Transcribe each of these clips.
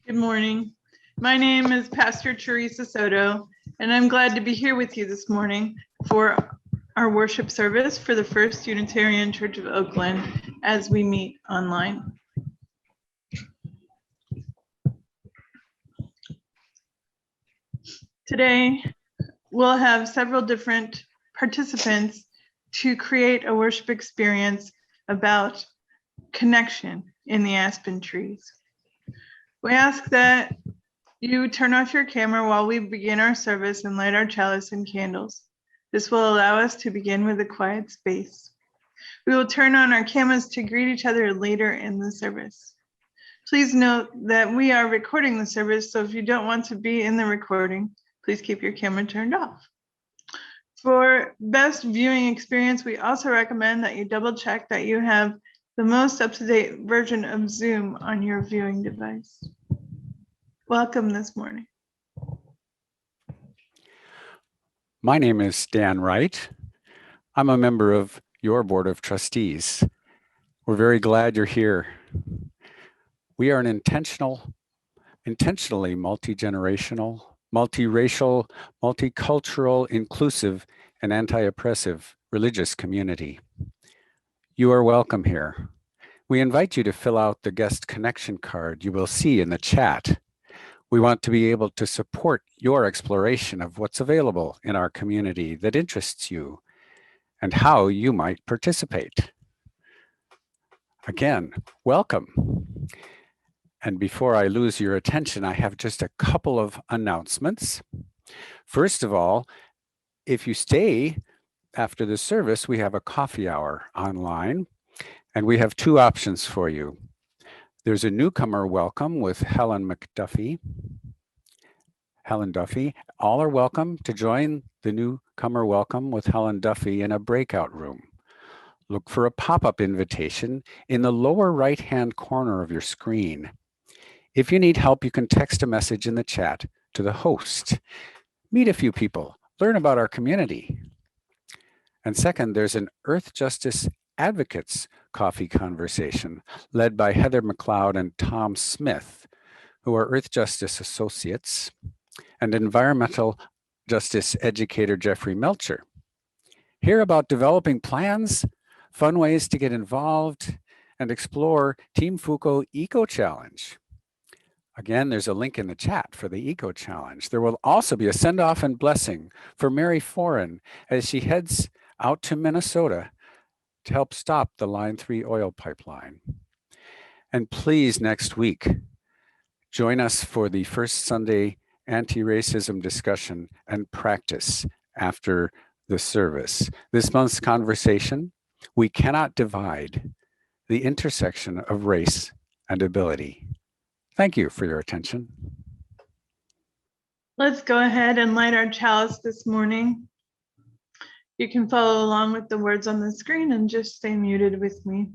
Good morning. My name is Pastor Theresa Soto, and I'm glad to be here with you this morning for our worship service for the First Unitarian Church of Oakland as we meet online. Today, we'll have several different participants to create a worship experience about connection in the aspen trees. We ask that you turn off your camera while we begin our service and light our chalice and candles. This will allow us to begin with a quiet space. We will turn on our cameras to greet each other later in the service. Please note that we are recording the service, so if you don't want to be in the recording, please keep your camera turned off. For best viewing experience, we also recommend that you double check that you have the most up-to-date version of Zoom on your viewing device. Welcome this morning. My name is Dan Wright. I'm a member of your Board of Trustees. We're very glad you're here. We are an intentionally multi-generational, multiracial, multicultural, inclusive, and anti-oppressive religious community. You are welcome here. We invite you to fill out the guest connection card you will see in the chat. We want to be able to support your exploration of what's available in our community that interests you and how you might participate. Again, welcome. And before I lose your attention, I have just a couple of announcements. First of all, if you stay after the service, we have a coffee hour online, and we have two options for you. There's a newcomer welcome with Helen Duffy. All are welcome to join the newcomer welcome with Helen Duffy in a breakout room. Look for a pop-up invitation in the lower right-hand corner of your screen. If you need help, you can text a message in the chat to the host. Meet a few people, learn about our community. And second, there's an Earth Justice Advocates coffee conversation led by Heather McLeod and Tom Smith, who are Earth Justice Associates, and environmental justice educator Jeffrey Melcher. Hear about developing plans, fun ways to get involved, and explore Team Foucault Eco Challenge. Again, there's a link in the chat for the Eco Challenge. There will also be a send-off and blessing for Mary Foran as she heads out to Minnesota to help stop the Line 3 oil pipeline. And please, next week, join us for the first Sunday anti-racism discussion and practice after the service. This month's conversation, we cannot divide the intersection of race and ability. Thank you for your attention. Let's go ahead and light our chalice this morning. You can follow along with the words on the screen and just stay muted with me.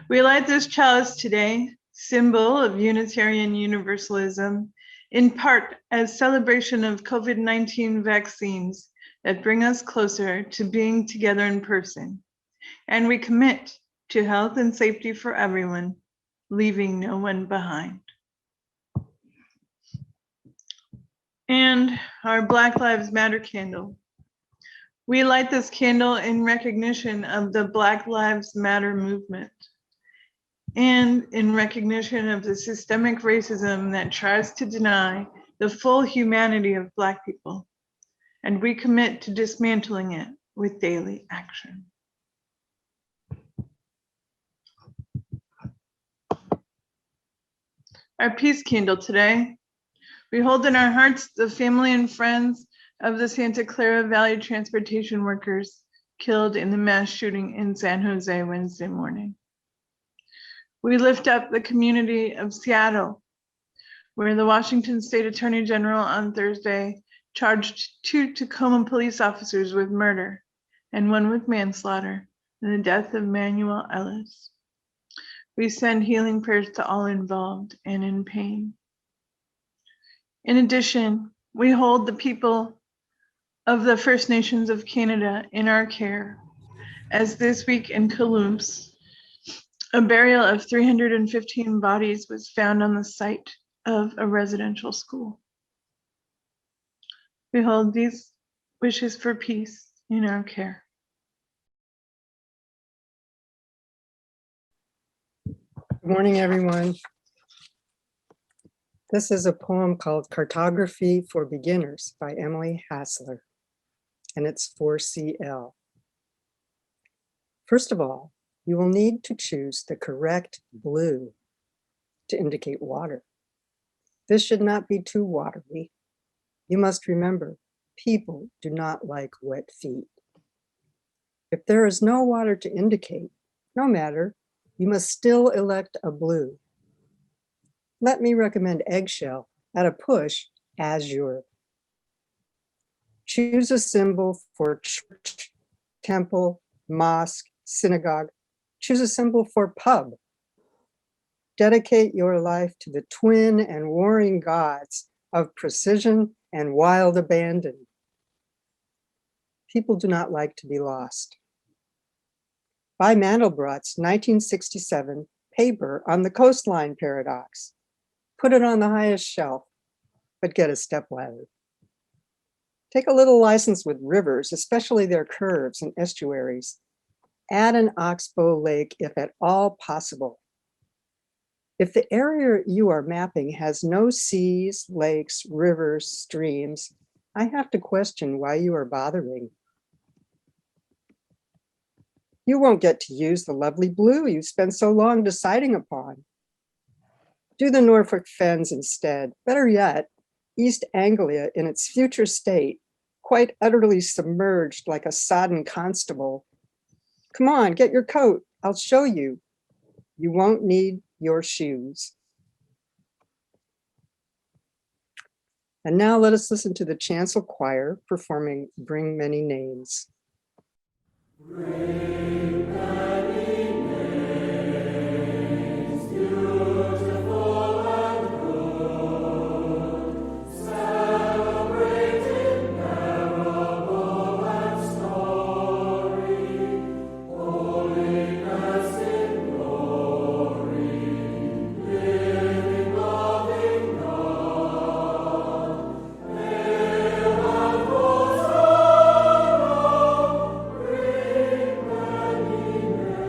We light this chalice today, symbol of Unitarian Universalism, in part as celebration of COVID-19 vaccines that bring us closer to being together in person. And we commit to health and safety for everyone, leaving no one behind. And our Black Lives Matter candle. We light this candle in recognition of the Black Lives Matter movement and in recognition of the systemic racism that tries to deny the full humanity of Black people. And we commit to dismantling it with daily action. Our peace candle today. We hold in our hearts the family and friends of the Santa Clara Valley transportation workers killed in the mass shooting in San Jose Wednesday morning. We lift up the community of Seattle, where the Washington State Attorney General on Thursday charged 2 Tacoma police officers with murder and 1 with manslaughter in the death of Manuel Ellis. We send healing prayers to all involved and in pain. In addition, we hold the people of the First Nations of Canada in our care, as this week in Kaloops, A burial of 315 bodies was found on the site of a residential school. We hold these wishes for peace in our care. Good morning, everyone. This is a poem called Cartography for Beginners by Emily Hassler, and it's for CL. First of all, you will need to choose the correct blue to indicate water. This should not be too watery. You must remember, people do not like wet feet. If there is no water to indicate, no matter, you must still elect a blue. Let me recommend eggshell, at a push, azure. Choose a symbol for church, temple, mosque, synagogue. Choose a symbol for pub. Dedicate your life to the twin and warring gods of precision and wild abandon. People do not like to be lost. Buy Mandelbrot's 1967 paper on the coastline paradox. Put it on the highest shelf, but get a stepladder. Take a little license with rivers, especially their curves and estuaries. Add an oxbow lake if at all possible. If the area you are mapping has no seas, lakes, rivers, streams, I have to question why you are bothering. You won't get to use the lovely blue you spent so long deciding upon. Do the Norfolk Fens instead. Better yet, East Anglia in its future state, quite utterly submerged like a sodden constable. Come on, get your coat. I'll show you. You won't need your shoes. And now let us listen to the chancel choir performing Bring Many Names. Bring many names, beautiful and good, celebrating parable and story, holiness in glory, living, loving God. Hail and Hosanna, bring many names.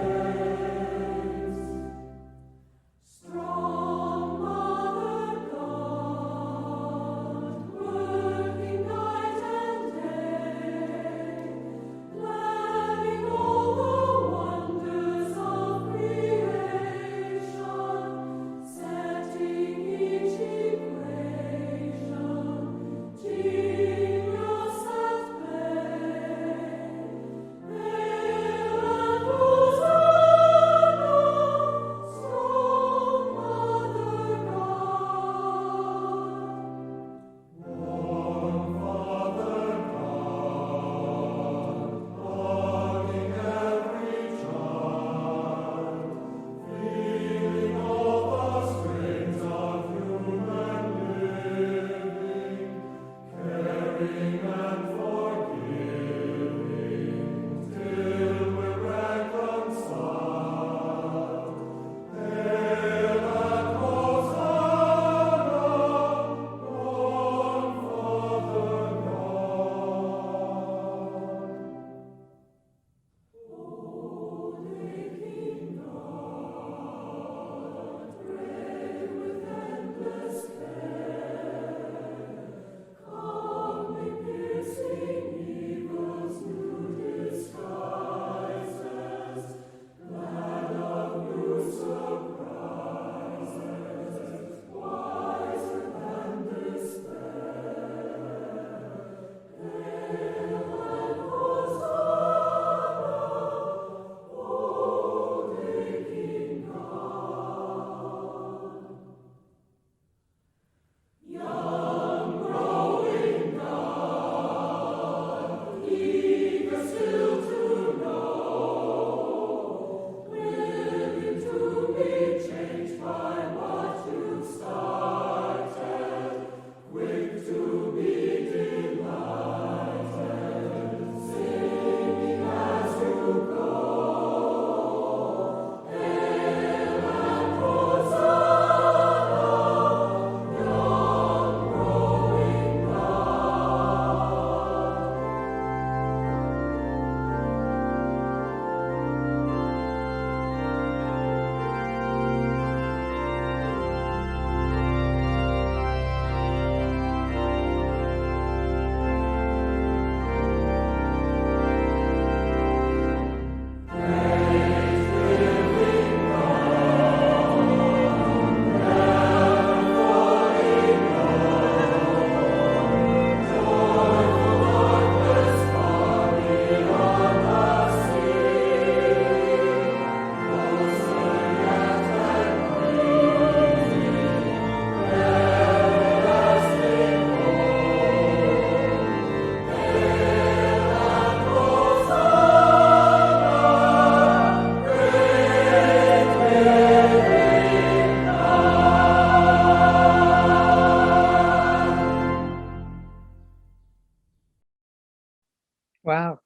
Wow.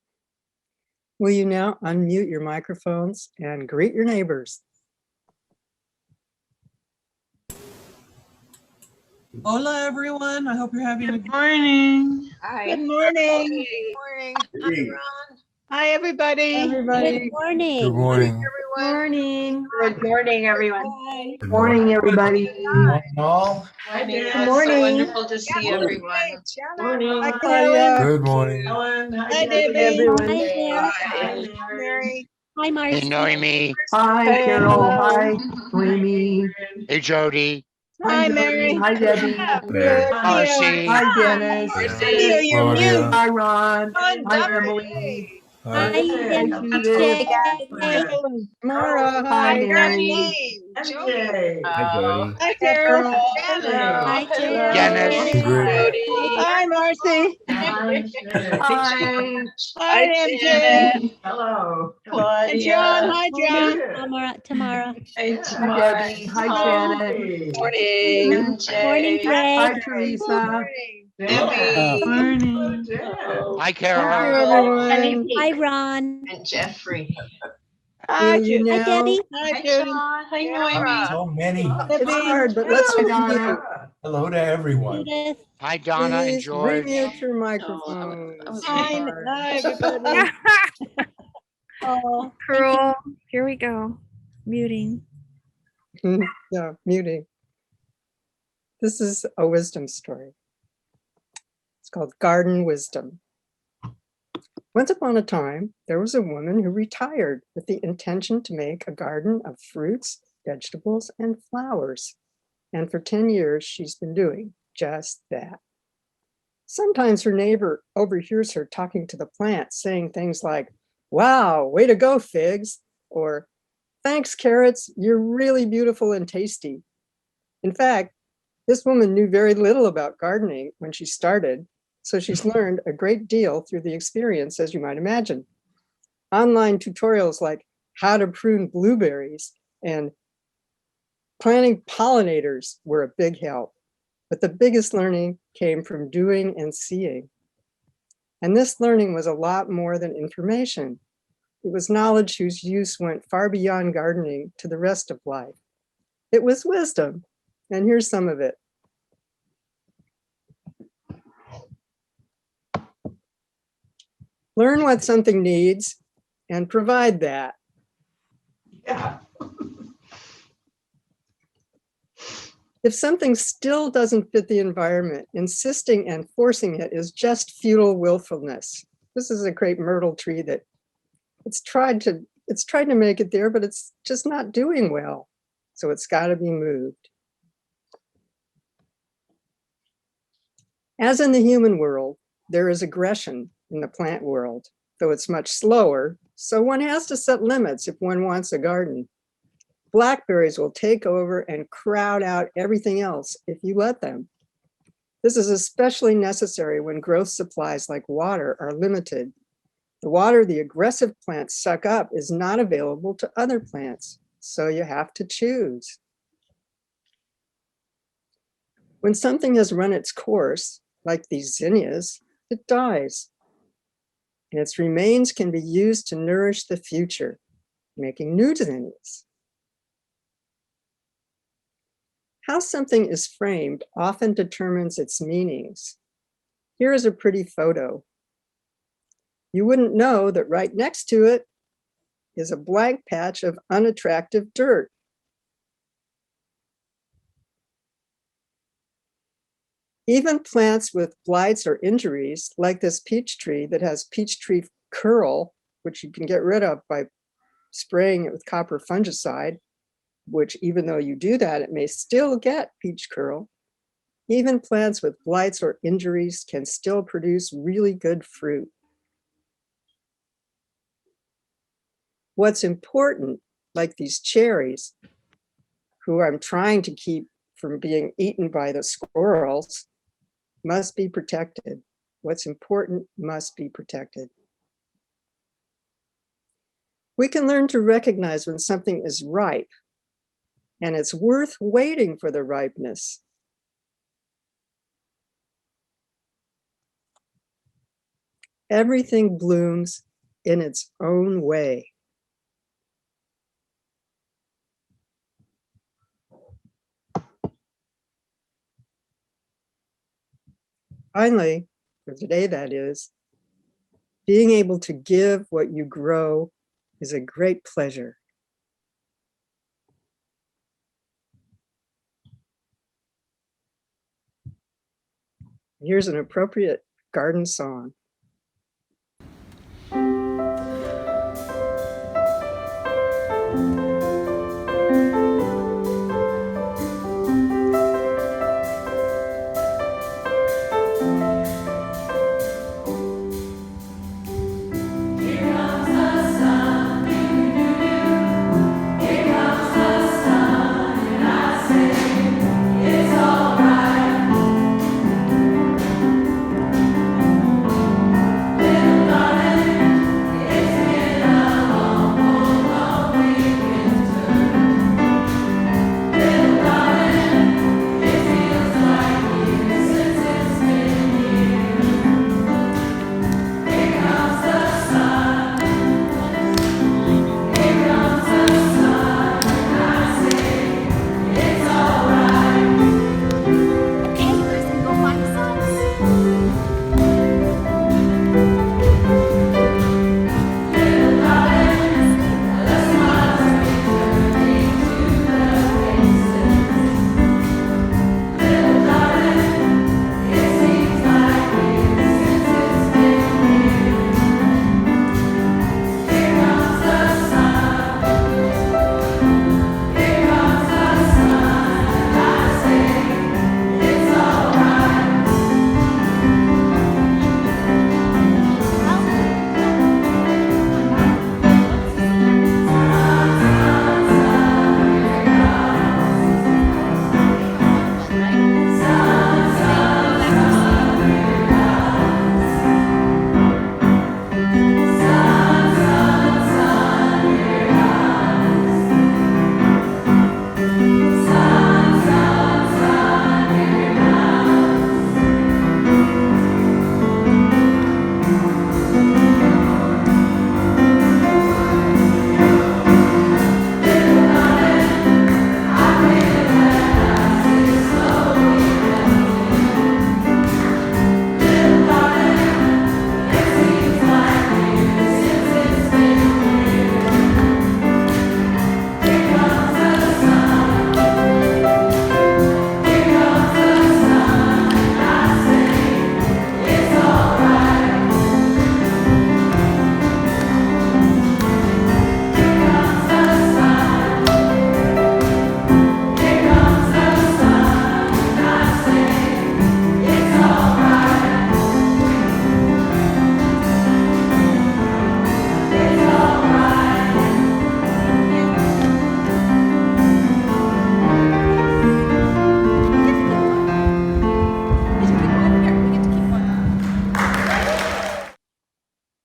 Will you now unmute your microphones and greet your neighbors? Hola, everyone. I hope you're having a Good morning. Hi. Good morning. Morning. Hey. Hi, everybody. Everybody. Good morning. Good morning. Morning. Good morning, everyone. Hi. Good Morning, everybody. Morning, all. Morning. Good It's so morning. wonderful to see everyone. Hi, Hi, Claudia. Good morning. Ellen. Hi, Debbie. Debbie. Hi there. Hi. Mary. Hi, Marcy. Hey, Noemi. Hi, Hey, Carol. hello. Hi, Noemi. Hey, Jody. Hi, Jody. Mary. Hi, Debbie. There. Marcy. Hi, Dennis. Theo, you're Claudia. mute. Hi, Ron. Hi, Hi, Duffy. Emily. Hi. Hi, Hi, Judith. MJ. Mara, Hi, hi. Mary. Jody. Hi, Jody. Hi, Carol. Hi, Hello. Dennis. Ingrid. Hi, Marcy. Hi. Hi, MJ. Hello. And John. Hi, John. Tamara. Hi, Debbie. Hi, Janet. Morning. Morning, Hi, Greg. Teresa. Debbie. Morning. Hi, Thank Carolyn. you, everyone. Hi, Ron. And Jeffrey. Hi, Will you Judy. Hi, now? Debbie. Hi, Judy. Hi, Noemi. So many. It's hard, but let's Hi, remute. Donna. Hello to everyone. Judith. Hi, Donna and Please George. remute your I microphones. was Hi, hi, everybody. Oh, Cruel. Here we go. Muting. No, muting. This is a wisdom story. It's called Garden Wisdom. Once upon a time, there was a woman who retired with the intention to make a garden of fruits, vegetables, and flowers. And for 10 years, she's been doing just that. Sometimes her neighbor overhears her talking to the plants, saying things like, "Wow, way to go, figs," or "Thanks, carrots, you're really beautiful and tasty." In fact, this woman knew very little about gardening when she started, so she's learned a great deal through the experience, as you might imagine. Online tutorials like how to prune blueberries and planting pollinators were a big help, but the biggest learning came from doing and seeing. And this learning was a lot more than information. It was knowledge whose use went far beyond gardening to the rest of life. It was wisdom, and here's some of it. Learn what something needs and provide that. Yeah. If something still doesn't fit the environment, insisting and forcing it is just futile willfulness. This is a crepe myrtle tree that it's tried to make it there, but it's just not doing well. So it's got to be moved. As in the human world, there is aggression in the plant world, though it's much slower. So one has to set limits if one wants a garden. Blackberries will take over and crowd out everything else if you let them. This is especially necessary when growth supplies like water are limited. The water the aggressive plants suck up is not available to other plants, so you have to choose. When something has run its course, like these zinnias, it dies. And its remains can be used to nourish the future, making new zinnias. How something is framed often determines its meanings. Here is a pretty photo. You wouldn't know that right next to it is a blank patch of unattractive dirt. Even plants with blights or injuries, like this peach tree that has peach tree curl, which you can get rid of by spraying it with copper fungicide, which even though you do that, it may still get peach curl. Even plants with blights or injuries can still produce really good fruit. What's important, like these cherries, who I'm trying to keep from being eaten by the squirrels, must be protected. What's important must be protected. We can learn to recognize when something is ripe, and it's worth waiting for the ripeness. Everything blooms in its own way. Finally, for today that is, being able to give what you grow is a great pleasure. Here's an appropriate garden song.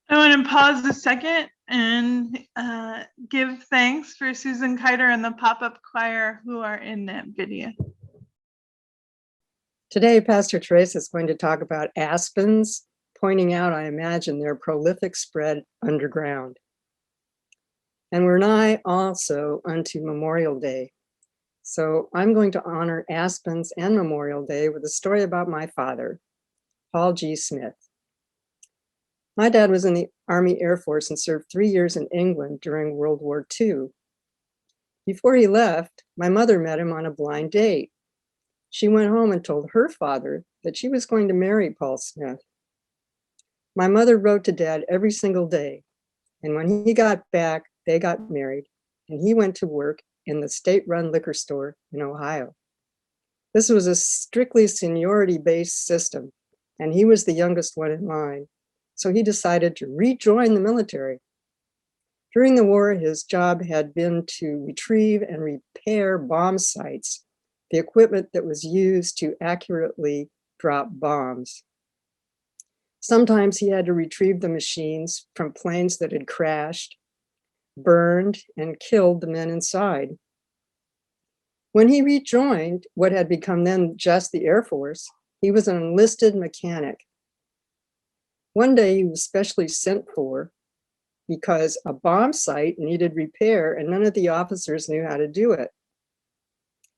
I want to pause a second and give thanks for Susan Kiter and the pop-up choir who are in that video. Today, Pastor Theresa is going to talk about aspens, pointing out, I imagine, their prolific spread underground. And we're nigh also unto Memorial Day. So I'm going to honor aspens and Memorial Day with a story about my father, Paul G. Smith. My dad was in the Army Air Force and served 3 years in England during World War II. Before he left, my mother met him on a blind date. She went home and told her father that she was going to marry Paul Smith. My mother wrote to Dad every single day, and when he got back, they got married, and he went to work in the state-run liquor store in Ohio. This was a strictly seniority-based system, and he was the youngest one in line. So he decided to rejoin the military. During the war, his job had been to retrieve and repair bomb sites, the equipment that was used to accurately drop bombs. Sometimes he had to retrieve the machines from planes that had crashed, burned, and killed the men inside. When he rejoined what had become then just the Air Force, he was an enlisted mechanic. One day he was specially sent for because a bomb site needed repair and none of the officers knew how to do it.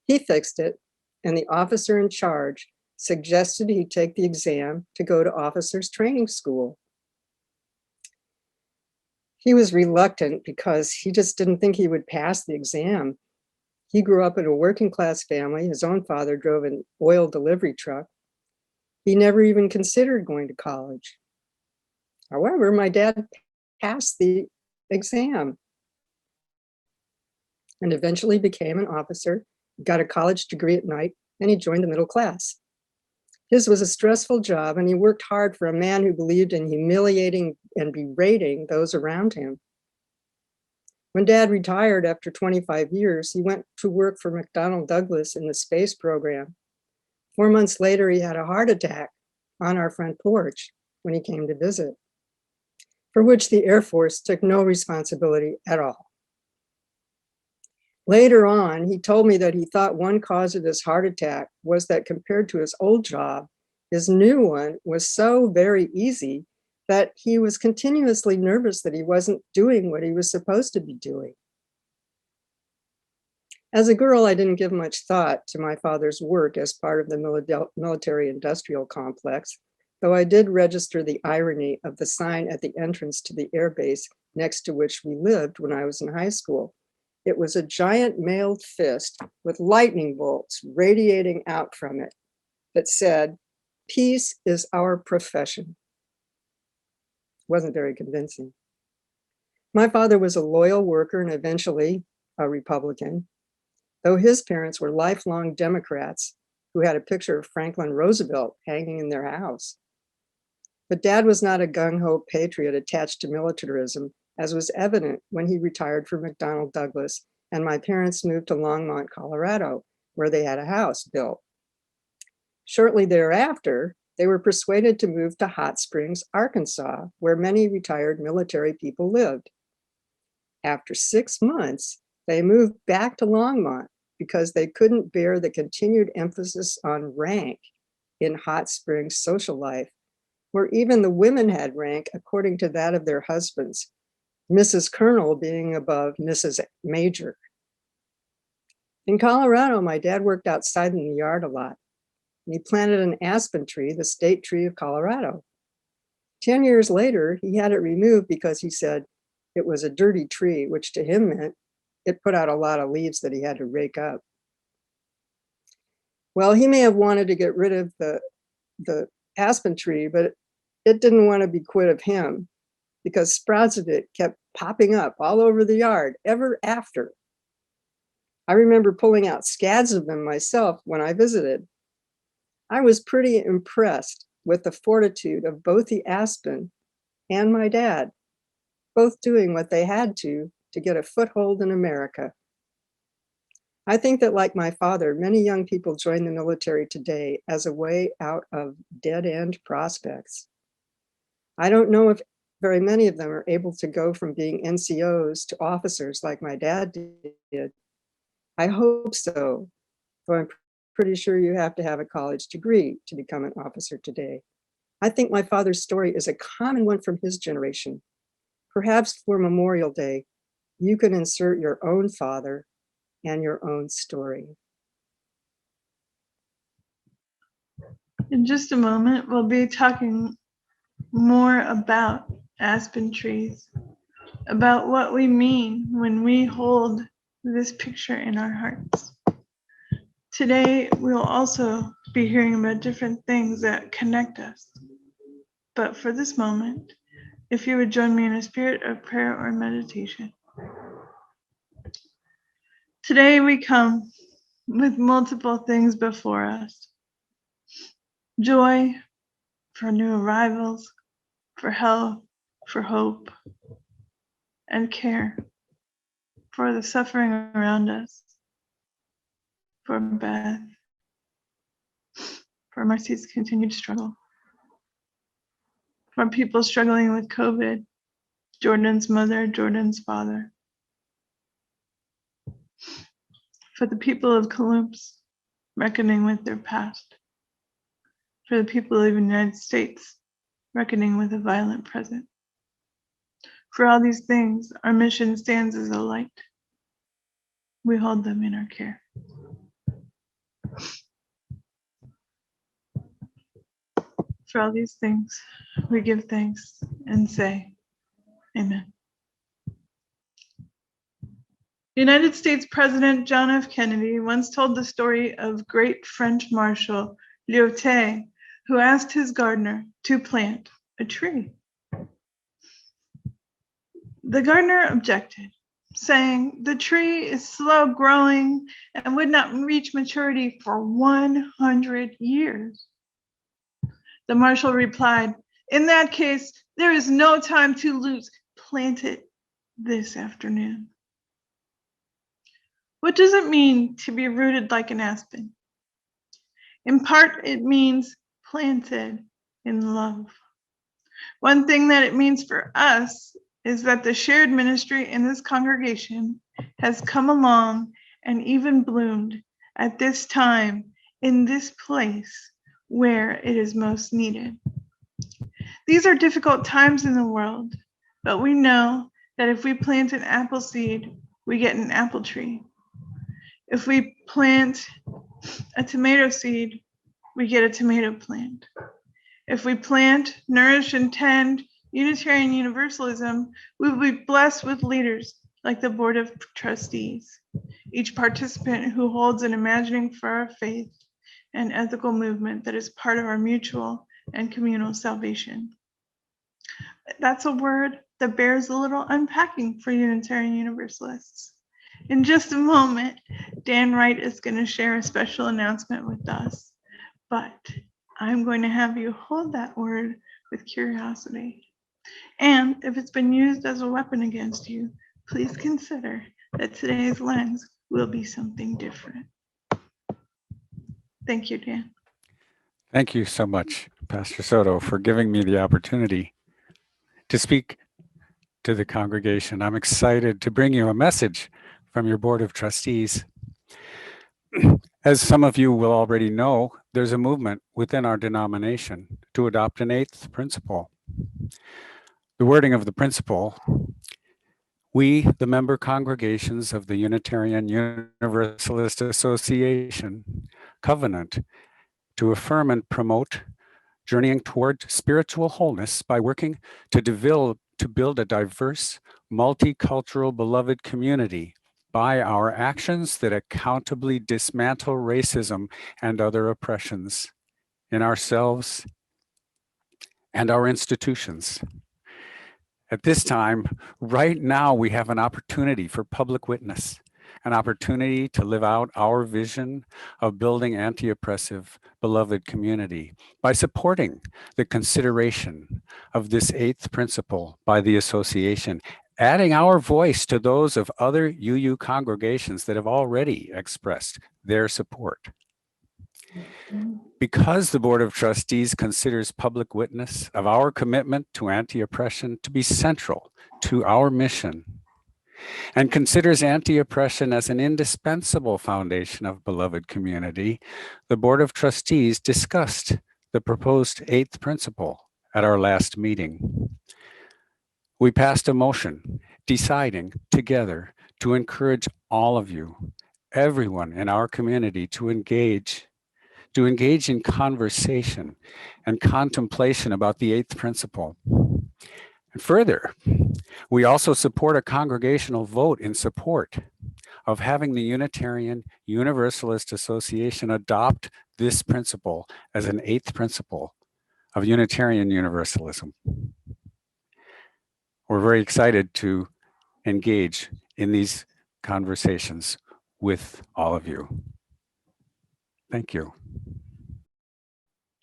He fixed it, and the officer in charge suggested he take the exam to go to officers training school. He was reluctant because he just didn't think he would pass the exam. He grew up in a working class family. His own father drove an oil delivery truck. He never even considered going to college. However, my dad passed the exam and eventually became an officer, got a college degree at night, and he joined the middle class. His was a stressful job, and he worked hard for a man who believed in humiliating and berating those around him. When Dad retired after 25 years, he went to work for McDonnell Douglas in the space program. 4 months later, he had a heart attack on our front porch when he came to visit, for which the Air Force took no responsibility at all. Later on, he told me that he thought one cause of his heart attack was that compared to his old job, his new one was so very easy that he was continuously nervous that he wasn't doing what he was supposed to be doing. As a girl, I didn't give much thought to my father's work as part of the military-industrial complex, though I did register the irony of the sign at the entrance to the airbase next to which we lived when I was in high school. It was a giant mailed fist with lightning bolts radiating out from it that said, "Peace is our profession." Wasn't very convincing. My father was a loyal worker and eventually a Republican, though his parents were lifelong Democrats who had a picture of Franklin Roosevelt hanging in their house. But Dad was not a gung-ho patriot attached to militarism, as was evident when he retired from McDonnell Douglas and my parents moved to Longmont, Colorado, where they had a house built. Shortly thereafter, they were persuaded to move to Hot Springs, Arkansas, where many retired military people lived. After 6 months, they moved back to Longmont because they couldn't bear the continued emphasis on rank in Hot Springs social life, where even the women had rank according to that of their husbands, Mrs. Colonel being above Mrs. Major. In Colorado, my dad worked outside in the yard a lot. He planted an aspen tree, the state tree of Colorado. 10 years later, he had it removed because he said it was a dirty tree, which to him meant it put out a lot of leaves that he had to rake up. Well, he may have wanted to get rid of the aspen tree, but it didn't want to be quit of him because sprouts of it kept popping up all over the yard ever after. I remember pulling out scads of them myself when I visited. I was pretty impressed with the fortitude of both the aspen and my dad, both doing what they had to get a foothold in America. I think that, like my father, many young people join the military today as a way out of dead-end prospects. I don't know if very many of them are able to go from being NCOs to officers like my dad did. I hope so, though I'm pretty sure you have to have a college degree to become an officer today. I think my father's story is a common one from his generation. Perhaps for Memorial Day, you can insert your own father and your own story. In just a moment, we'll be talking more about aspen trees, about what we mean when we hold this picture in our hearts. Today, we'll also be hearing about different things that connect us. But for this moment, if you would join me in a spirit of prayer or meditation. Today we come with multiple things before us. Joy for new arrivals, for health, for hope, and care for the suffering around us, for Beth, for Marcy's continued struggle, for people struggling with COVID, Jordan's mother, Jordan's father, for the people of Columbus reckoning with their past, for the people of the United States reckoning with a violent present. For all these things, our mission stands as a light. We hold them in our care. For all these things, we give thanks and say, Amen. United States President John F. Kennedy once told the story of great French Marshal Lyautey, who asked his gardener to plant a tree. The gardener objected, saying the tree is slow growing and would not reach maturity for 100 years. The marshal replied, in that case, there is no time to lose. Plant it this afternoon. What does it mean to be rooted like an aspen? In part, it means planted in love. One thing that it means for us is that the shared ministry in this congregation has come along and even bloomed at this time in this place where it is most needed. These are difficult times in the world, but we know that if we plant an apple seed, we get an apple tree. If we plant a tomato seed, we get a tomato plant. If we plant, nourish, and tend Unitarian Universalism, we will be blessed with leaders like the Board of Trustees, each participant who holds an imagining for our faith and ethical movement that is part of our mutual and communal salvation. That's a word that bears a little unpacking for Unitarian Universalists. In just a moment, Dan Wright is going to share a special announcement with us, but I'm going to have you hold that word with curiosity. And if it's been used as a weapon against you, please consider that today's lens will be something different. Thank you, Dan. Thank you so much, Pastor Soto, for giving me the opportunity to speak to the congregation. I'm excited to bring you a message from your Board of Trustees. As some of you will already know, there's a movement within our denomination to adopt an eighth principle. The wording of the principle, we, the member congregations of the Unitarian Universalist Association, covenant to affirm and promote journeying toward spiritual wholeness by working to build a diverse, multicultural, beloved community by our actions that accountably dismantle racism and other oppressions in ourselves and our institutions. At this time, right now, we have an opportunity for public witness, an opportunity to live out our vision of building anti-oppressive, beloved community by supporting the consideration of this eighth principle by the association, adding our voice to those of other UU congregations that have already expressed their support. Because the Board of Trustees considers public witness of our commitment to anti-oppression to be central to our mission, and considers anti-oppression as an indispensable foundation of beloved community, the Board of Trustees discussed the proposed eighth principle at our last meeting. We passed a motion deciding together to encourage all of you, everyone in our community, to engage in conversation and contemplation about the eighth principle. And further, we also support a congregational vote in support of having the Unitarian Universalist Association adopt this principle as an eighth principle of Unitarian Universalism. We're very excited to engage in these conversations with all of you. Thank you.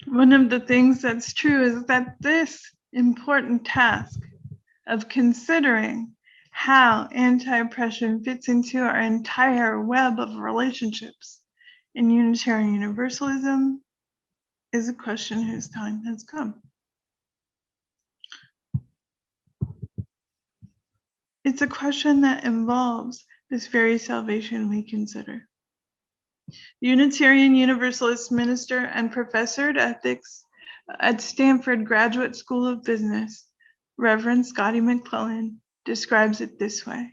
One of the things that's true is that this important task of considering how anti-oppression fits into our entire web of relationships in Unitarian Universalism is a question whose time has come. It's a question that involves this very salvation we consider. Unitarian Universalist minister and professor at ethics at Stanford Graduate School of Business, Reverend Scotty McClellan, describes it this way.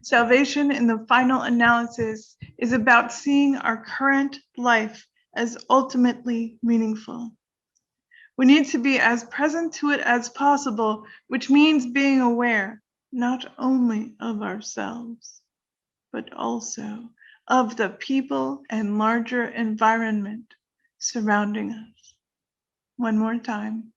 Salvation in the final analysis is about seeing our current life as ultimately meaningful. We need to be as present to it as possible, which means being aware not only of ourselves, but also of the people and larger environment surrounding us. One more time.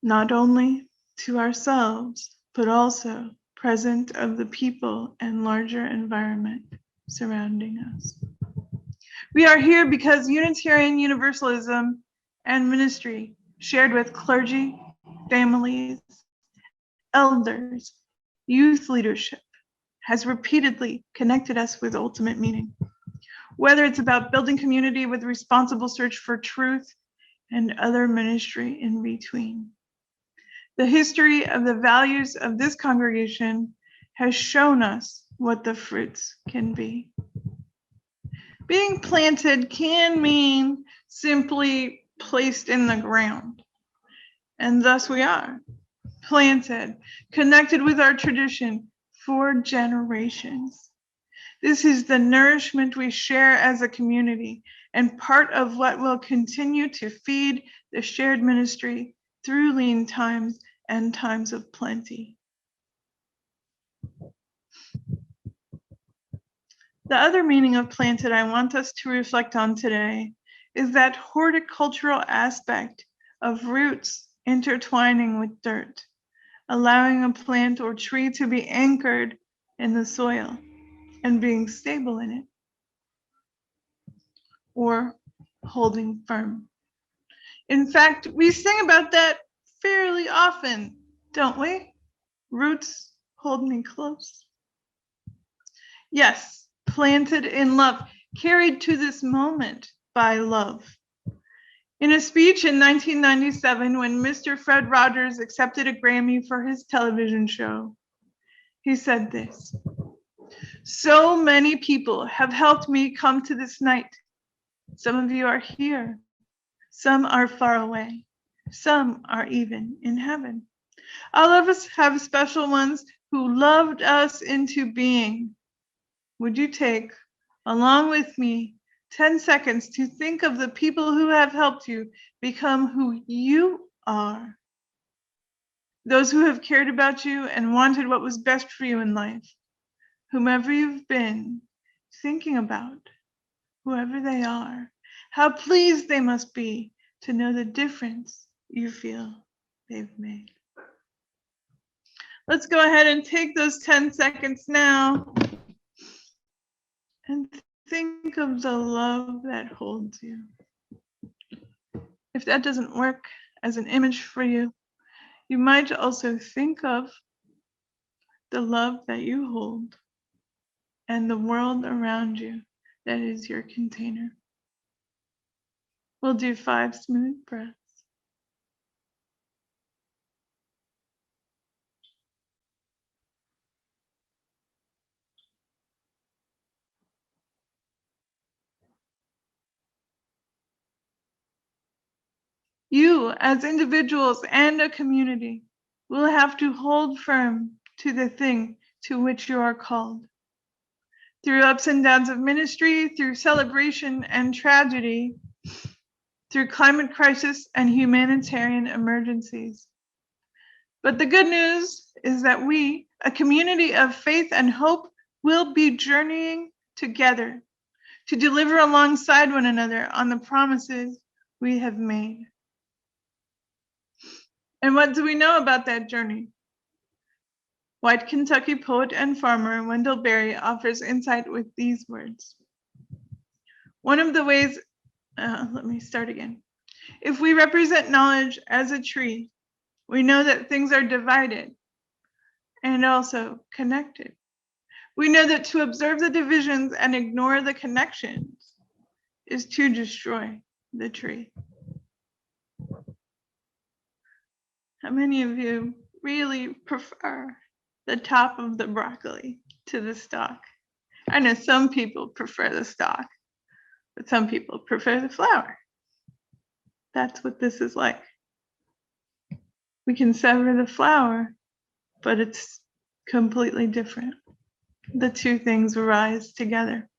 Not only to ourselves, but also present of the people and larger environment surrounding us. We are here because Unitarian Universalism and ministry shared with clergy, families, elders, youth leadership has repeatedly connected us with ultimate meaning. Whether it's about building community with responsible search for truth and other ministry in between. The history of the values of this congregation has shown us what the fruits can be. Being planted can mean simply placed in the ground. And thus we are, planted, connected with our tradition for generations. This is the nourishment we share as a community and part of what will continue to feed the shared ministry through lean times and times of plenty. The other meaning of planted I want us to reflect on today is that horticultural aspect of roots intertwining with dirt, allowing a plant or tree to be anchored in the soil and being stable in it, or holding firm. In fact, we sing about that fairly often, don't we? Roots hold me close. Yes, planted in love, carried to this moment by love. In a speech in 1997, when Mr. Fred Rogers accepted a Grammy for his television show, he said this: "So many people have helped me come to this night. Some of you are here. Some are far away. Some are even in heaven. All of us have special ones who loved us into being. Would you take, along with me, 10 seconds to think of the people who have helped you become who you are? Those who have cared about you and wanted what was best for you in life. Whomever you've been thinking about, whoever they are, how pleased they must be to know the difference you feel they've made." Let's go ahead and take those 10 seconds now and think of the love that holds you. If that doesn't work as an image for you, you might also think of the love that you hold and the world around you that is your container. We'll do 5 smooth breaths. You, as individuals and a community, will have to hold firm to the thing to which you are called. Through ups and downs of ministry, through celebration and tragedy, through climate crisis and humanitarian emergencies. But the good news is that we, a community of faith and hope, will be journeying together to deliver alongside one another on the promises we have made. And what do we know about that journey? White Kentucky poet and farmer Wendell Berry offers insight with these words. One of the ways, let me start again. If we represent knowledge as a tree, we know that things are divided and also connected. We know that to observe the divisions and ignore the connections is to destroy the tree. How many of you really prefer the top of the broccoli to the stalk? I know some people prefer the stalk, but some people prefer the flower. That's what this is like. We can sever the flower, but it's completely different. The two things rise together.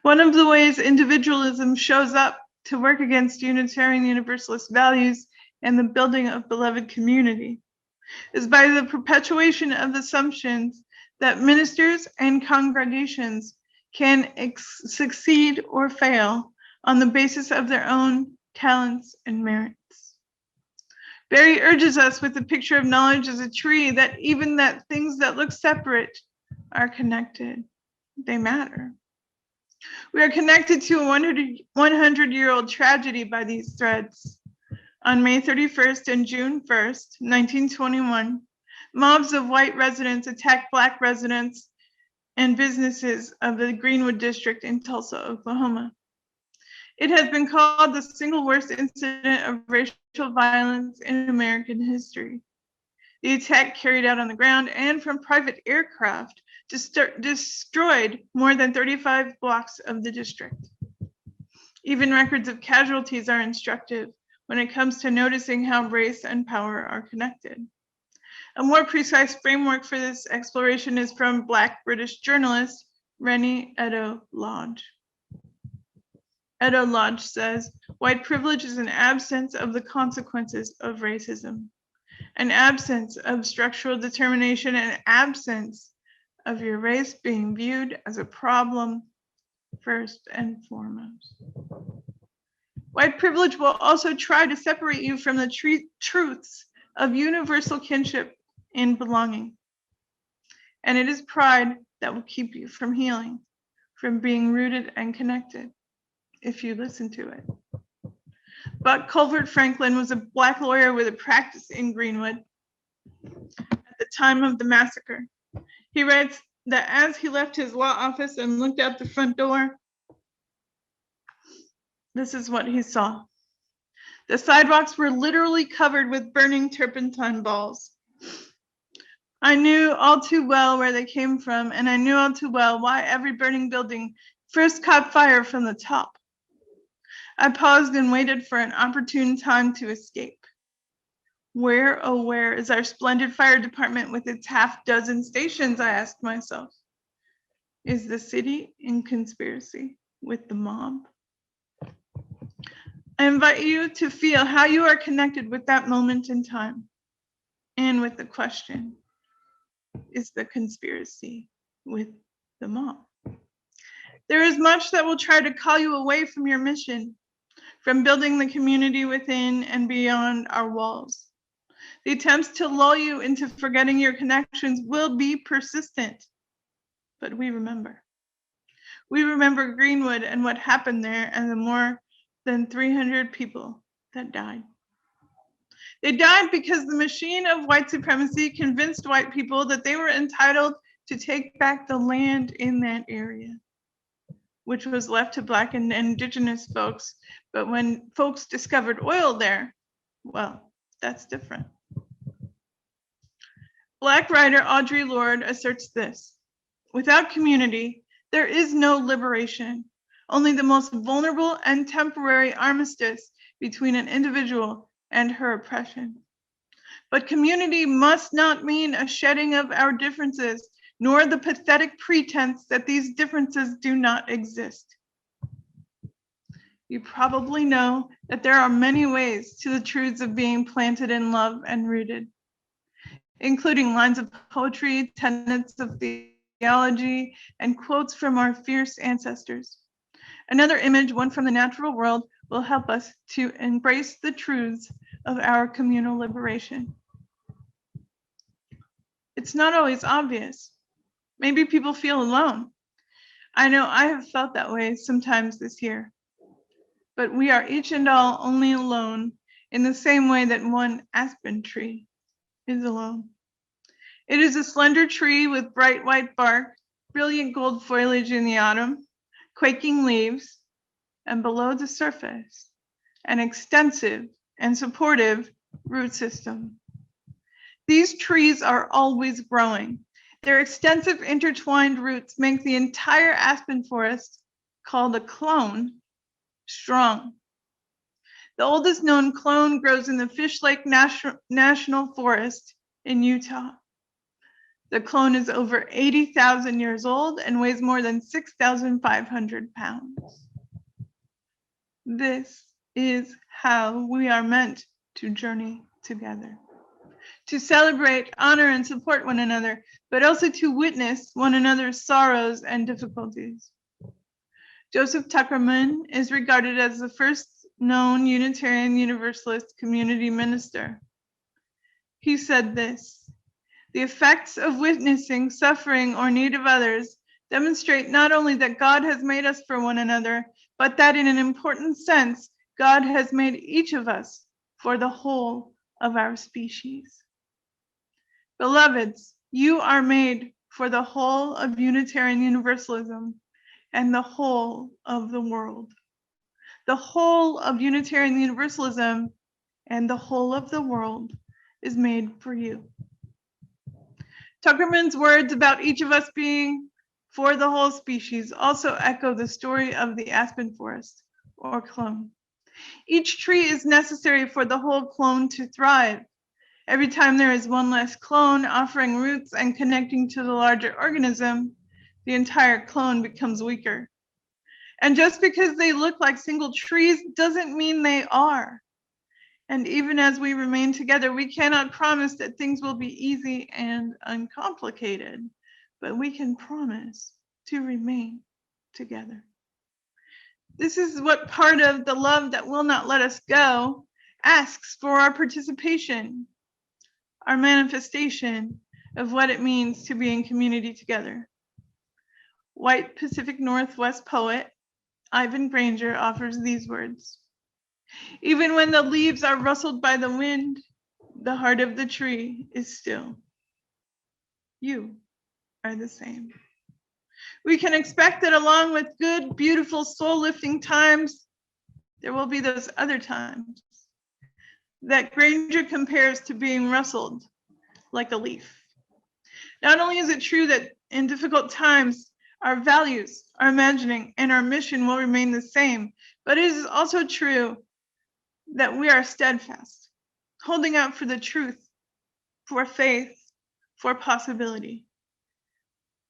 One of the ways individualism shows up to work against Unitarian Universalist values and the building of beloved community is by the perpetuation of assumptions that ministers and congregations can succeed or fail on the basis of their own talents and merits. Barry urges us with the picture of knowledge as a tree that even that things that look separate are connected. They matter. We are connected to a 100-year-old tragedy by these threads. On May 31st and June 1st, 1921, mobs of white residents attacked Black residents and businesses of the Greenwood district in Tulsa, Oklahoma. It has been called the single worst incident of racial violence in American history. The attack carried out on the ground and from private aircraft destroyed more than 35 blocks of the district. Even records of casualties are instructive when it comes to noticing how race and power are connected. A more precise framework for this exploration is from Black British journalist Rennie Edo Lodge. Edo Lodge says, white privilege is an absence of the consequences of racism, an absence of structural determination, an absence of your race being viewed as a problem first and foremost. White privilege will also try to separate you from the truths of universal kinship and belonging. And it is pride that will keep you from healing, from being rooted and connected, if you listen to it. Buck Culver Franklin was a Black lawyer with a practice in Greenwood at the time of the massacre. He writes that as he left his law office and looked out the front door, this is what he saw. The sidewalks were literally covered with burning turpentine balls. I knew all too well where they came from, and I knew all too well why every burning building first caught fire from the top. I paused and waited for an opportune time to escape. Where, oh, where is our splendid fire department with its half-dozen stations, I asked myself. Is the city in conspiracy with the mob? I invite you to feel how you are connected with that moment in time and with the question, is the conspiracy with the mob? There is much that will try to call you away from your mission, from building the community within and beyond our walls. The attempts to lull you into forgetting your connections will be persistent, but we remember. We remember Greenwood and what happened there and the more than 300 people that died. They died because the machine of white supremacy convinced white people that they were entitled to take back the land in that area, which was left to Black and Indigenous folks. But when folks discovered oil there, well, that's different. Black writer Audre Lorde asserts this: without community, there is no liberation, only the most vulnerable and temporary armistice between an individual and her oppression. But community must not mean a shedding of our differences, nor the pathetic pretense that these differences do not exist. You probably know that there are many ways to the truths of being planted in love and rooted, including lines of poetry, tenets of theology, and quotes from our fierce ancestors. Another image, one from the natural world, will help us to embrace the truths of our communal liberation. It's not always obvious. Maybe people feel alone. I know I have felt that way sometimes this year. But we are each and all only alone in the same way that one aspen tree is alone. It is a slender tree with bright white bark, brilliant gold foliage in the autumn, quaking leaves, and below the surface, an extensive and supportive root system. These trees are always growing. Their extensive intertwined roots make the entire aspen forest, called a clone, strong. The oldest known clone grows in the Fish Lake National Forest in Utah. The clone is over 80,000 years old and weighs more than 6,500 pounds. This is how we are meant to journey together, to celebrate, honor, and support one another, but also to witness one another's sorrows and difficulties. Joseph Tuckerman is regarded as the first known Unitarian Universalist community minister. He said this: "The effects of witnessing suffering or need of others demonstrate not only that God has made us for one another, but that in an important sense, God has made each of us for the whole of our species." Beloveds, you are made for the whole of Unitarian Universalism and the whole of the world. The whole of Unitarian Universalism and the whole of the world is made for you. Tuckerman's words about each of us being for the whole species also echo the story of the aspen forest or clone. Each tree is necessary for the whole clone to thrive. Every time there is one less clone offering roots and connecting to the larger organism, the entire clone becomes weaker. And just because they look like single trees doesn't mean they are. And even as we remain together, we cannot promise that things will be easy and uncomplicated, but we can promise to remain together. This is what part of the love that will not let us go asks for our participation, our manifestation of what it means to be in community together. White Pacific Northwest poet Ivan Granger offers these words: "Even when the leaves are rustled by the wind, the heart of the tree is still. You are the same." We can expect that along with good, beautiful, soul-lifting times, there will be those other times that Granger compares to being rustled like a leaf. Not only is it true that in difficult times, our values, our imagining, and our mission will remain the same, but it is also true that we are steadfast, holding out for the truth, for faith, for possibility,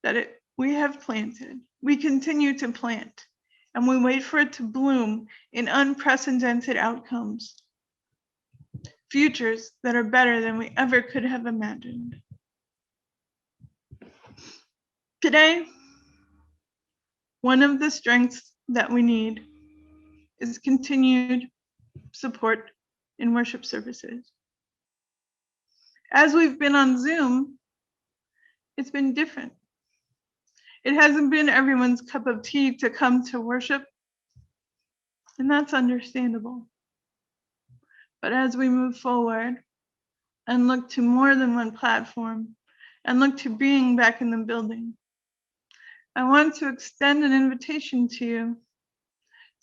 that we have planted, we continue to plant, and we wait for it to bloom in unprecedented outcomes, futures that are better than we ever could have imagined. Today, one of the strengths that we need is continued support in worship services. As we've been on Zoom, it's been different. It hasn't been everyone's cup of tea to come to worship, and that's understandable. But as we move forward and look to more than one platform and look to being back in the building, I want to extend an invitation to you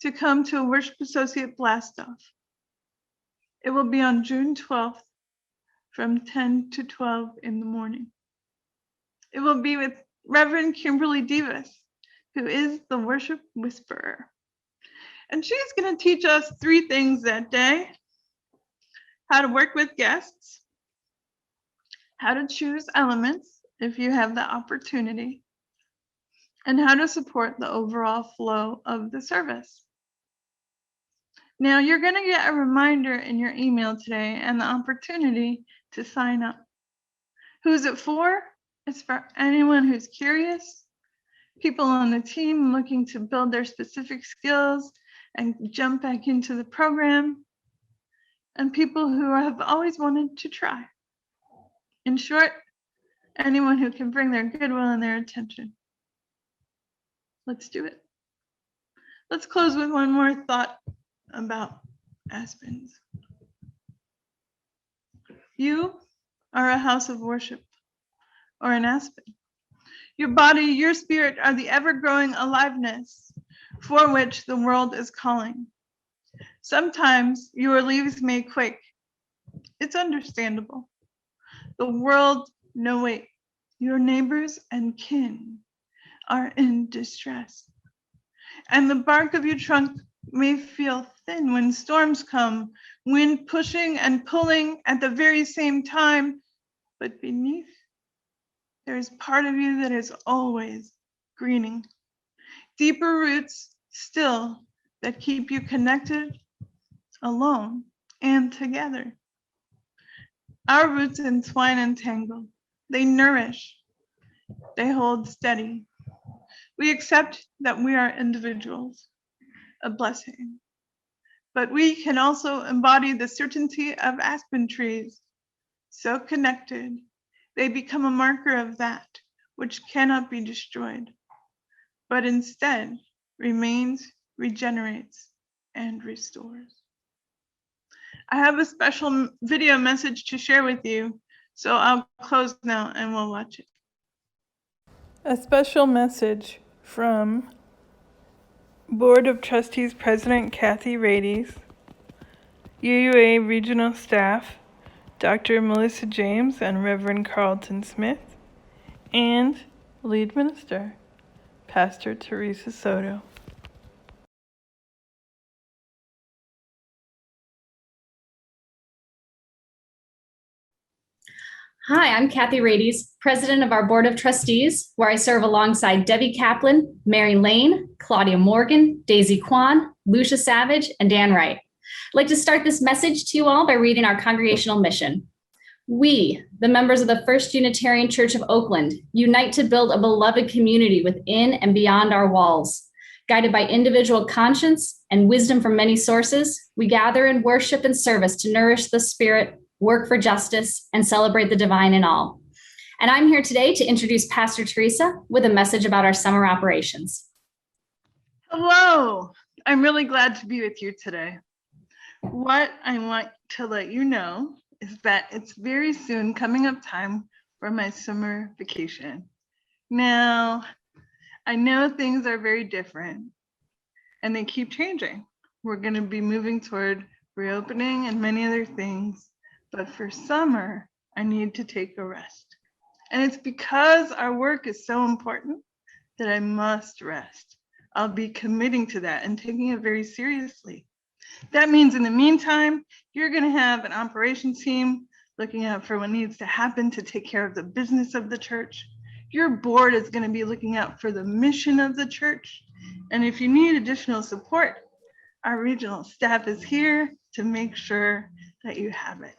to come to a Worship Associate Blast-Off. It will be on June 12th from 10 to 12 in the morning. It will be with Reverend Kimberly Divas, who is the Worship Whisperer. And she's going to teach us 3 things that day: how to work with guests, how to choose elements if you have the opportunity, and how to support the overall flow of the service. Now, you're going to get a reminder in your email today and the opportunity to sign up. Who's it for? It's for anyone who's curious, people on the team looking to build their specific skills and jump back into the program, and people who have always wanted to try. In short, anyone who can bring their goodwill and their attention. Let's do it. Let's close with one more thought about aspens. You are a house of worship, or an aspen. Your body, your spirit are the ever-growing aliveness for which the world is calling. Sometimes your leaves may quake. It's understandable. The world, no wait, your neighbors and kin are in distress. And the bark of your trunk may feel thin when storms come, wind pushing and pulling at the very same time, but beneath, there is part of you that is always greening. Deeper roots still that keep you connected, alone, and together. Our roots entwine and tangle. They nourish. They hold steady. We accept that we are individuals, a blessing. But we can also embody the certainty of aspen trees, so connected, they become a marker of that which cannot be destroyed, but instead remains, regenerates, and restores. I have a special video message to share with you, so I'll close now and we'll watch it. A special message from Board of Trustees President Kathy Rades, UUA Regional Staff, Dr. Melissa James and Reverend Carlton Smith, and Lead Minister, Pastor Theresa Soto. Hi, I'm Kathy Rades, President of our Board of Trustees, where I serve alongside Debbie Kaplan, Mary Lane, Claudia Morgan, Daisy Kwan, Lucia Savage, and Dan Wright. I'd like to start this message to you all by reading our congregational mission. We, the members of the First Unitarian Church of Oakland, unite to build a beloved community within and beyond our walls. Guided by individual conscience and wisdom from many sources, we gather in worship and service to nourish the spirit, work for justice, and celebrate the divine in all. And I'm here today to introduce Pastor Theresa with a message about our summer operations. Hello, I'm really glad to be with you today. What I want to let you know is that it's very soon coming up time for my summer vacation. Now, I know things are very different and they keep changing. We're going to be moving toward reopening and many other things. But for summer, I need to take a rest. And it's because our work is so important that I must rest. I'll be committing to that and taking it very seriously. That means in the meantime, you're going to have an operations team looking out for what needs to happen to take care of the business of the church. Your board is going to be looking out for the mission of the church. And if you need additional support, our regional staff is here to make sure that you have it.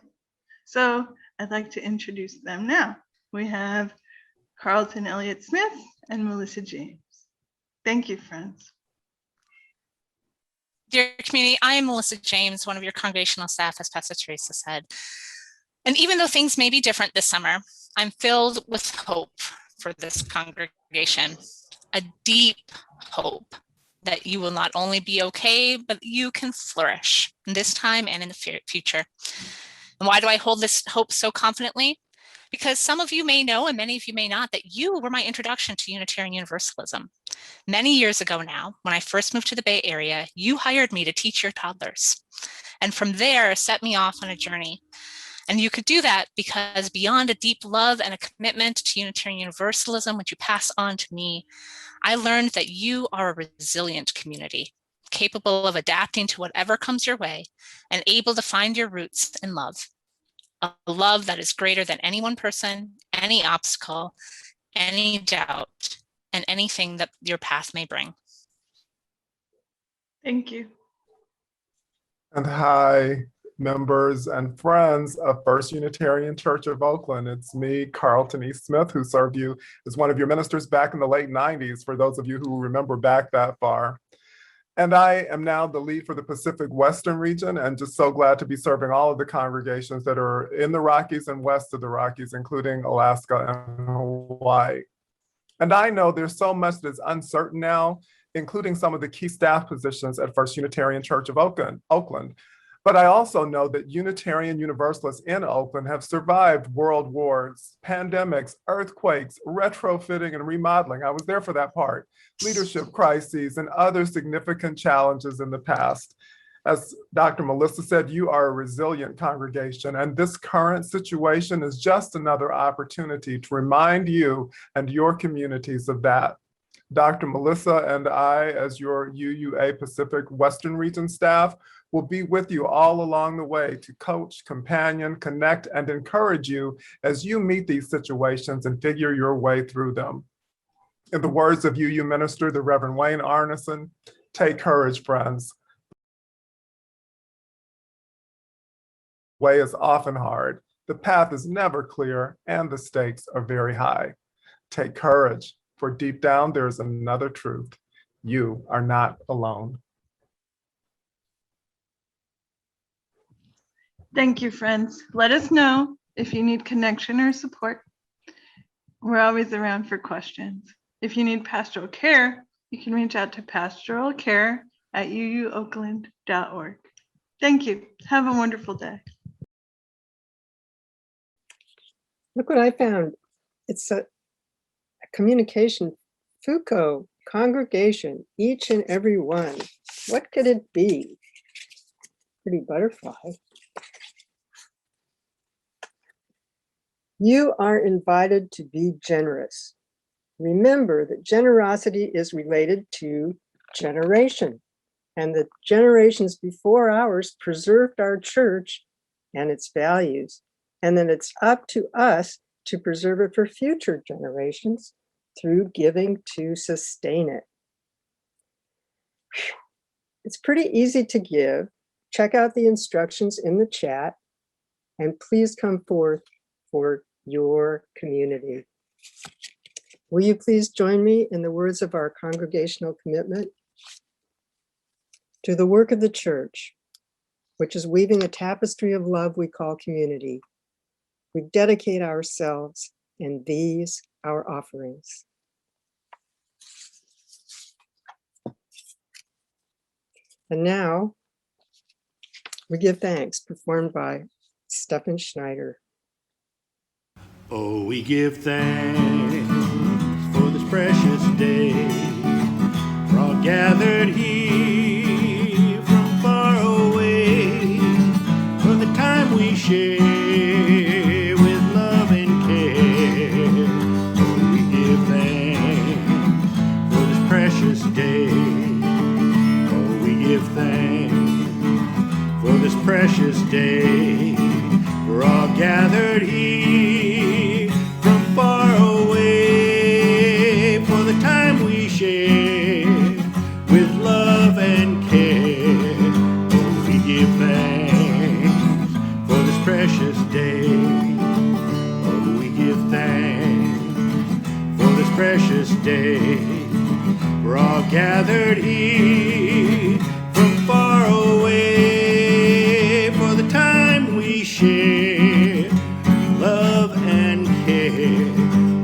So I'd like to introduce them now. We have Carlton Elliott Smith and Melissa James. Thank you, friends. Dear community, I am Melissa James, one of your congregational staff, as Pastor Theresa said. And even though things may be different this summer, I'm filled with hope for this congregation, a deep hope that you will not only be okay, but you can flourish in this time and in the future. And why do I hold this hope so confidently? Because some of you may know, and many of you may not, that you were my introduction to Unitarian Universalism. Many years ago now, when I first moved to the Bay Area, you hired me to teach your toddlers. And from there, set me off on a journey. And you could do that because beyond a deep love and a commitment to Unitarian Universalism, which you pass on to me, I learned that you are a resilient community, capable of adapting to whatever comes your way and able to find your roots in love. A love that is greater than any one person, any obstacle, any doubt, and anything that your path may bring. Thank you. And hi, members and friends of First Unitarian Church of Oakland. It's me, Carlton E. Smith, who served you as one of your ministers back in the late 90s, for those of you who remember back that far. And I am now the lead for the Pacific Western region, and just so glad to be serving all of the congregations that are in the Rockies and west of the Rockies, including Alaska and Hawaii. And I know there's so much that's uncertain now, including some of the key staff positions at First Unitarian Church of Oakland. But I also know that Unitarian Universalists in Oakland have survived world wars, pandemics, earthquakes, retrofitting and remodeling. I was there for that part, leadership crises, and other significant challenges in the past. As Dr. Melissa said, you are a resilient congregation, and this current situation is just another opportunity to remind you and your communities of that. Dr. Melissa and I, as your UUA Pacific Western Region staff, will be with you all along the way to coach, companion, connect, and encourage you as you meet these situations and figure your way through them. In the words of UU Minister, the Reverend Wayne Arneson, take courage, friends. The way is often hard, the path is never clear, and the stakes are very high. Take courage, for deep down there is another truth. You are not alone. Thank you, friends. Let us know if you need connection or support. We're always around for questions. If you need pastoral care, you can reach out to pastoralcare@uuoakland.org. Thank you. Have a wonderful day. Look what I found. It's a communication, Foucault, congregation, each and every one. What could it be? Pretty butterfly. You are invited to be generous. Remember that generosity is related to generation, and the generations before ours preserved our church and its values, and then it's up to us to preserve it for future generations through giving to sustain it. It's pretty easy to give. Check out the instructions in the chat, and please come forth for your community. Will you please join me in the words of our congregational commitment? To the work of the church, which is weaving a tapestry of love we call community, we dedicate ourselves and these our offerings. And now we give thanks, performed by Stefan Schneider. Oh, we give thanks for this precious day. We're all gathered here from far away for the time we share with love and care. Oh, we give thanks for this precious day. Oh, we give thanks for this precious day. We're all gathered here from far away for the time we share with love and care. Oh, we give thanks for this precious day. Oh, we give thanks for this precious day. We're all gathered here from far away for the time we share love and care.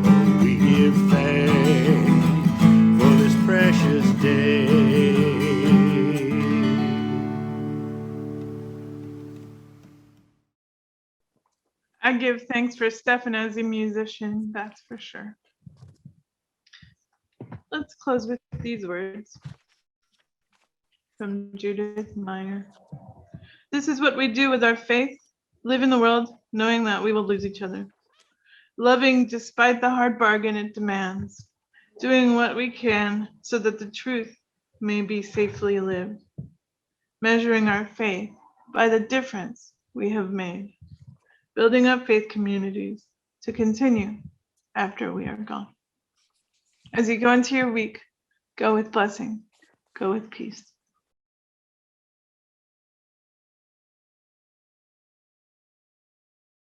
Oh, we give thanks for this precious day. I give thanks for Stefan as a musician, that's for sure. Let's close with these words from Judith Meyer. This is what we do with our faith, live in the world knowing that we will lose each other, loving despite the hard bargain it demands, doing what we can so that the truth may be safely lived, measuring our faith by the difference we have made, building up faith communities to continue after we are gone. As you go into your week, go with blessing, go with peace.